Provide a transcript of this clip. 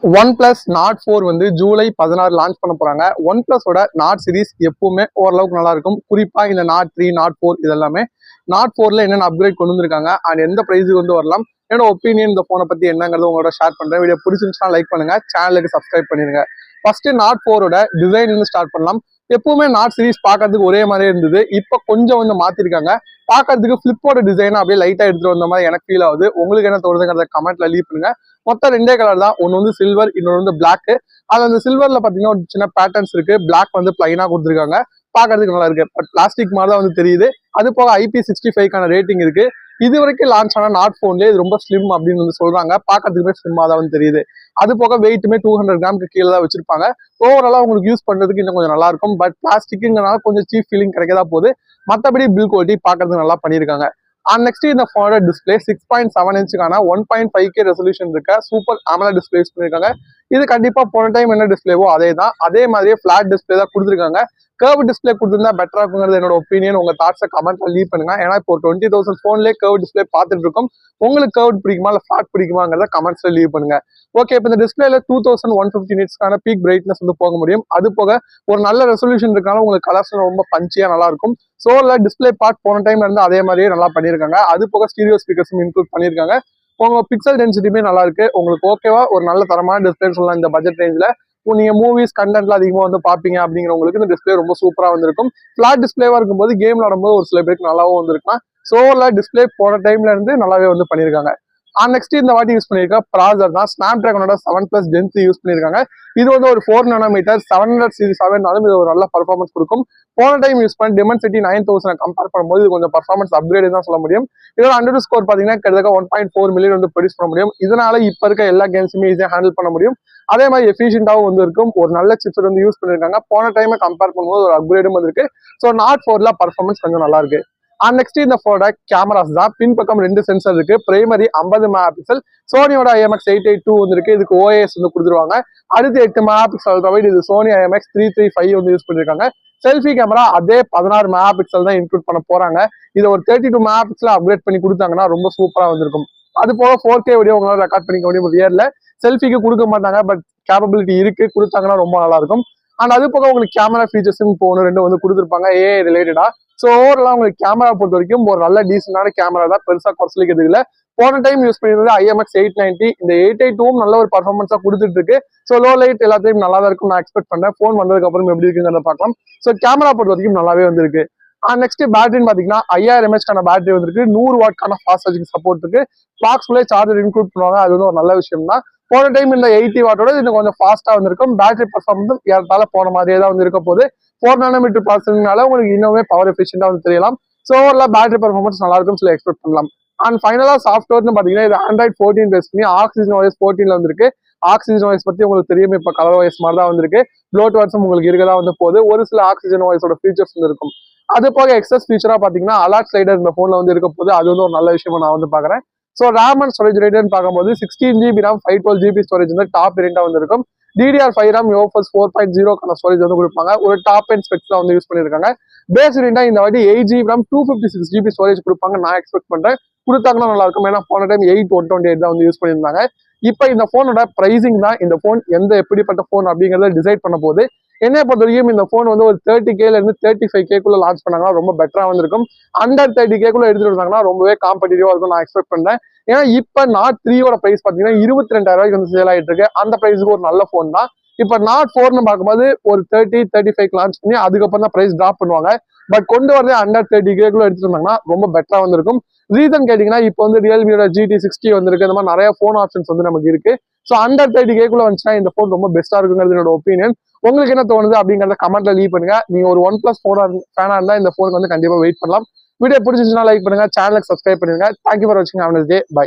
One plus not 4 வந்து July 16 launch பண்ண போறாங்க. ஒன் பிளஸோட நாட் சீரிஸ் எப்பவுமே ஓரளவுக்கு நல்லா இருக்கும். குறிப்பா இந்த நாட் 3 நாட் 4 இதெல்லாமே நாட் 4ல என்னென்ன அப்கிரேட் கொண்டு வந்திருக்காங்க அண்ட் எந்த பிரைஸுக்கு வந்து வரலாம், என்னோட ஒப்பீனியன் இந்த போனை பத்தி என்னங்கிறது உங்களோட ஷேர் பண்றேன். வீடியோ பிடிச்சிருந்துச்சுன்னா லைக் பண்ணுங்க, சேனலுக்கு சப்ஸ்கிரைப் பண்ணிருங்க. ஃபர்ஸ்ட் நாட் 4ஓட டிசைன்ல இருந்து ஸ்டார்ட் பண்ணலாம். எப்பவுமே நாட் சீரிஸ் பார்க்கறதுக்கு ஒரே மாதிரியே இருந்தது. இப்போ கொஞ்சம் வந்து மாத்திருக்காங்க. பார்க்கறதுக்கு பிளிப்போட டிசைன் அப்படியே லைட்டா எடுத்துட்டு வந்த மாதிரி எனக்கு ஃபீல் ஆகுது. உங்களுக்கு என்ன தோணுதுங்கிறத கமெண்ட்ல லீவ் பண்ணுங்க. மொத்தம் ரெண்டே கலர் தான், ஒன்னு வந்து சில்வர், இன்னொன்று வந்து பிளாக். அது அந்த சில்வர்ல பாத்தீங்கன்னா ஒரு சின்ன பேட்டர்ன்ஸ் இருக்கு, பிளாக் வந்து பிளைனா கொடுத்துருக்காங்க. பாக்குறதுக்கு நல்லா இருக்கு, பட் பிளாஸ்டிக் மாதிரி தான் வந்து தெரியுது. அது போக IP65 ரேட்டிங் இருக்கு. இது வரைக்கும் லான்ச் ஆன நாட் போன்லேயே இது ரொம்ப ஸ்லிம் அப்படின்னு வந்து சொல்றாங்க. பாக்கிறதுக்குமே ஸ்லிம்மா தான் வந்து தெரியுது. அது போக வெயிட்டுமே 200 கிராமுக்கு கீழே தான் வச்சிருப்பாங்க. ஓவராலா உங்களுக்கு யூஸ் பண்றதுக்கு இன்னும் கொஞ்சம் நல்லா இருக்கும். பட் பிளாஸ்டிக்னால கொஞ்சம் சீப் ஃபீலிங் கிடைக்கதா போகுது. மற்றபடி பில் குவாலிட்டி பாக்குறதுக்கு நல்லா பண்ணியிருக்காங்க. அண்ட் நெக்ஸ்ட் இந்த போனோட டிஸ்பிளே 6.7 இன்ச்சுக்கான 1.5K ரெசல்யூஷன் இருக்க சூப்பர் AMOLED டிஸ்பிளே யூஸ் பண்ணிருக்காங்க. இது கண்டிப்பா போன டைம் என்ன டிஸ்பிளேவோ அதே தான், அதே மாதிரியே பிளாட் டிஸ்பிளே தான் கொடுத்துருக்காங்க. கர்வ் டிஸ்பிளே கொடுத்திருந்தா பெட்டரா இருக்குங்கிறது என்னோட ஒப்பீனியன். உங்க தாட்ஸை கமெண்ட்ல லீவ் பண்ணுங்க. ஏன்னா இப்போ 20,000 போன்லேயே கர்வ் டிஸ்பிளே பார்த்துட்டு இருக்கோம். உங்களுக்கு கர்வ் பிடிக்குமா இல்ல ஃபிளாட் பிடிக்குமாங்கிறத கமெண்ட்ஸ்ல லீவ் பண்ணுங்க. ஓகே, இப்போ இந்த டிஸ்பிளேல 2150 நிட்ஸ்க்கான பீக் பிரைட்னஸ் வந்து போக முடியும். அது போக ஒரு நல்ல ரெசல்யூஷன் இருக்கனால உங்களுக்கு கலர்ஸ் ரொம்ப பஞ்சியா நல்லா இருக்கும். சோல டிஸ்பிளே பார்ட் போன டைம்ல இருந்து அதே மாதிரியே நல்லா பண்ணிருக்காங்க. அது போக ஸ்டீரியோ ஸ்பீக்கர்ஸும் இன்க்ளூட் பண்ணிருக்காங்க. உங்க பிக்சல் டென்சிட்டியுமே நல்லா இருக்கு. உங்களுக்கு ஓகேவா ஒரு நல்ல தரமான டிஸ்பிளே சொல்லலாம் இந்த பட்ஜெட் ரேஞ்சில். நீங்க மூவிஸ் கண்டென்ட்ல அதிகமா வந்து பாப்பீங்க அப்படிங்கிறவங்களுக்கு இந்த டிஸ்பிளே ரொம்ப சூப்பரா வந்திருக்கும். பிளாட் டிஸ்பிளேவா இருக்கும்போது கேம் விளாடும்போது ஒரு சில பேருக்கு நல்லாவும் வந்திருக்கலாம். சோல டிஸ்பிளே போன டைம்ல இருந்து நல்லாவே வந்து பண்ணிருக்காங்க. நெக்ஸ்ட் இந்த வாட்டி யூஸ் பண்ணிருக்க ப்ராசர் தான் ஸ்னாப் டிராகனோட 7+ Gen 3 யூஸ் பண்ணிருக்காங்க. இது வந்து ஒரு 4 nm 700 series ஆனாலும் இது ஒரு நல்ல பர்ஃபார்மன்ஸ் கொடுக்கும். போன டைம் யூஸ் பண்ண Dimensity 9000 கம்பேர் பண்ணும்போது இது கொஞ்சம் பர்ஃபார்மன்ஸ் அப்கிரேட் தான் சொல்ல முடியும். இதோட அண்டர் ஸ்கோர் பாத்தீங்கன்னா கிட்டத்தட்ட 1.4 மில்லியன் வந்து ப்ரொடியூஸ் பண்ண முடியும். இதனால இப்ப இருக்க எல்லா கேம்ஸுமே ஈஸியா ஹேண்டில் பண்ண முடியும். அதே மாதிரி எஃபிஷியன்டாவும் வந்து இருக்கும். ஒரு நல்ல சிப்ஸ் வந்து யூஸ் பண்ணிருக்காங்க. போன டைம் கம்பேர் பண்ணும்போது ஒரு அப்கிரேடும் வந்திருக்கு. ஸோ நாட் 4ல பர்ஃபார்மன்ஸ் கொஞ்சம் நல்லா இருக்கு. நெக்ஸ்ட் இந்த போனோட கேமராஸ் தான். பின்பக்கம் 2 சென்சர் இருக்கு. பிரைமரி 50 மெகா பிக்சல், சோனியோட IMX882 வந்து இருக்கு. இதுக்கு OIS வந்து கொடுத்துருவாங்க. அடுத்து 8 மெகா பிக்சல் அல்ட்ராவைட், இது சோனி IMX335 வந்து யூஸ் பண்ணிருக்காங்க. செல்ஃபி கேமரா அதே 16 மெகா பிக்சல் தான் இன்க்ளூட் பண்ண போறாங்க. இதை ஒரு 32 மெகா பிக்சல் அப்கிரேட் பண்ணி கொடுத்தாங்கன்னா ரொம்ப சூப்பரா வந்திருக்கும். அது போக 4K வீடியோ உங்களால ரெக்கார்ட் பண்ணிக்க முடியும். ரியர்ல செல்ஃபிக்கு கொடுக்க மாட்டாங்க, பட் கேப்பபிலிட்டி இருக்கு, கொடுத்தாங்கன்னா ரொம்ப நல்லா இருக்கும். அண்ட் அது போக உங்களுக்கு கேமரா ஃபீச்சர்ஸும் இப்போ 1-2 வந்து கொடுத்துருப்பாங்க AI ரிலேட்டடா. ஸோ ஓவராலா உங்களுக்கு கேமரா பொறுத்த வரைக்கும் ஒரு நல்ல டீசென்டான கேமரா தான், பெருசா குறைச்சலிக்கிறது இல்லை. போன டைம் யூஸ் பண்ணிருந்தது IMX890, இந்த 882 நல்ல ஒரு பர்ஃபார்மன்ஸா கொடுத்துட்டு இருக்கு. ஸோ லோ லைட் எல்லாத்தையும் நல்லா தான் இருக்கும் நான் எக்ஸ்பெக்ட் பண்றேன். ஃபோன் வந்ததுக்கு அப்புறம் எப்படி இருக்குங்கிறத பார்க்கலாம். ஸோ கேமரா பொறுத்த வரைக்கும் நல்லாவே வந்திருக்கு. நெக்ஸ்ட் பேட்டரின்னு பாத்தீங்கன்னா 5000 mAh பேட்டரி வந்திருக்கு. 100 வாட்கான ஃபாஸ்ட் சார்ஜிங் சப்போர்ட் இருக்கு. பாக்ஸ்குள்ளே சார்ஜர் இன்க்ளூட் பண்ணுவாங்க, அது வந்து ஒரு நல்ல விஷயம் தான். போன டைம் இந்த 80 வாட்டோட இது கொஞ்சம் ஃபாஸ்டா வந்திருக்கும். பேட்டரி பர்ஃபார்மன்ஸும் ஏறத்தால போன மாதிரியே தான் வந்து இருக்க போது. 4 nm ப்ராசஸர்னால உங்களுக்கு இன்னுமே பவர் எஃபிஷியன்டா வந்து தெரியலாம். ஸோ ஓவராலா பேட்டரி பர்ஃபார்மன்ஸ் நல்லா இருக்கும் சொல்லி எக்ஸ்பெக்ட் பண்ணலாம். அண்ட் ஃபைனலா சாஃப்ட்வேர்னு பாத்தீங்கன்னா இது Android 14 பேஸ் பண்ணி Oxygen OS 14ல வந்திருக்கு. Oxygen OS பத்தி உங்களுக்கு தெரியும், இப்ப கலர் OS மாதிரி தான் வந்திருக்கு. ப்ளோட்வேர்ஸும் உங்களுக்கு இருக்கதான் வந்து போகுது. ஒரு சில Oxygen OS ஃபீச்சர்ஸ் வந்து இருக்கும். அது போக எக்ஸஸ் ஃபீச்சரா பாத்தீங்கன்னா அலர்ட் ஸ்லைடர் இந்த போன்ல வந்து இருக்க போது. அது வந்து ஒரு நல்ல விஷயமா நான் வந்து பாக்குறேன். ஸோ ரேம் அண்ட் ஸ்டோரேஜ் ரேட்னு பார்க்கும்போது 16GB RAM 512GB ஸ்டோரேஜ் வந்து டாப் வேரியண்டா வந்திருக்கும். DDR5 RAM UFS 4.0 ஸ்டோரேஜ் வந்து கொடுப்பாங்க. ஒரு டாப் அண்ட் ஸ்பெக்ஸ் வந்து யூஸ் பண்ணிருக்காங்க. பேஸ் வேரியண்டா இந்த வாட்டி 8GB RAM 256GB ஸ்டோரேஜ் கொடுப்பாங்க நான் எக்ஸ்பெக்ட் பண்றேன். கொடுத்தாங்கன்னா நல்லா இருக்கும். ஏன்னா போன டைம் 8/128 தான் வந்து யூஸ் பண்ணியிருந்தாங்க. இப்போ இந்த போனோட பிரைசிங் தான் இந்த போன் எந்த எப்படிப்பட்ட போன் அப்படிங்கறத டிசைட் பண்ண போது. என்னை பொறுத்த வரைக்கும் இந்த போன் வந்து ஒரு 30Kல இருந்து 35Kக்குள்ள லான்ச் பண்ணாங்கன்னா ரொம்ப பெட்டரா வந்திருக்கும். அண்டர் 30Kக்குள்ள எடுத்துட்டு வந்தாங்கன்னா ரொம்பவே காம்படிட்டிவா இருக்கும் நான் எக்ஸ்பெக்ட் பண்றேன். ஏன்னா இப்ப நாட் 3ஓட பிரைஸ் பாத்தீங்கன்னா 22,000 ரூபாய்க்கு வந்து சேல் ஆயிட்டு இருக்கு. அந்த பிரைஸுக்கு ஒரு நல்ல போன் தான். இப்ப நாட் 4னு பார்க்கும்போது ஒரு 30-35 லான்ச் பண்ணி அதுக்கப்புறம் தான் பிரைஸ் டிராப் பண்ணுவாங்க. பட் கொண்டு வரதே அண்டர் 30Kக்குள்ள எடுத்துட்டு வந்தாங்கன்னா ரொம்ப பெட்டரா வந்திருக்கும். ரீசன் கேட்டீங்கன்னா இப்போ வந்து ரியல்மியோட GT60 வந்திருக்கு. இந்த மாதிரி நிறைய போன் ஆப்ஷன்ஸ் வந்து நமக்கு இருக்கு. ஸோ அண்டர் 30Kக்குள்ள வந்துச்சுன்னா இந்த போன் ரொம்ப பெஸ்டா இருக்குங்கிறது என்னோட ஒப்பீனியன். உங்களுக்கு என்ன தோணுது அப்படிங்கறத கமெண்ட்ல லீவ் பண்ணுங்க. நீங்க ஒரு OnePlus ஃபேனா இருந்தா இந்த போனுக்கு வந்து கண்டிப்பா வெயிட் பண்ணலாம். வீடியோ பிடிச்சிருந்துச்சுன்னா லைக் பண்ணுங்க, சேனலுக்கு சப்ஸ்கிரைப் பண்ணுங்க. தேங்க்யூ ஃபார் வாட்சிங். Have a nice day. By.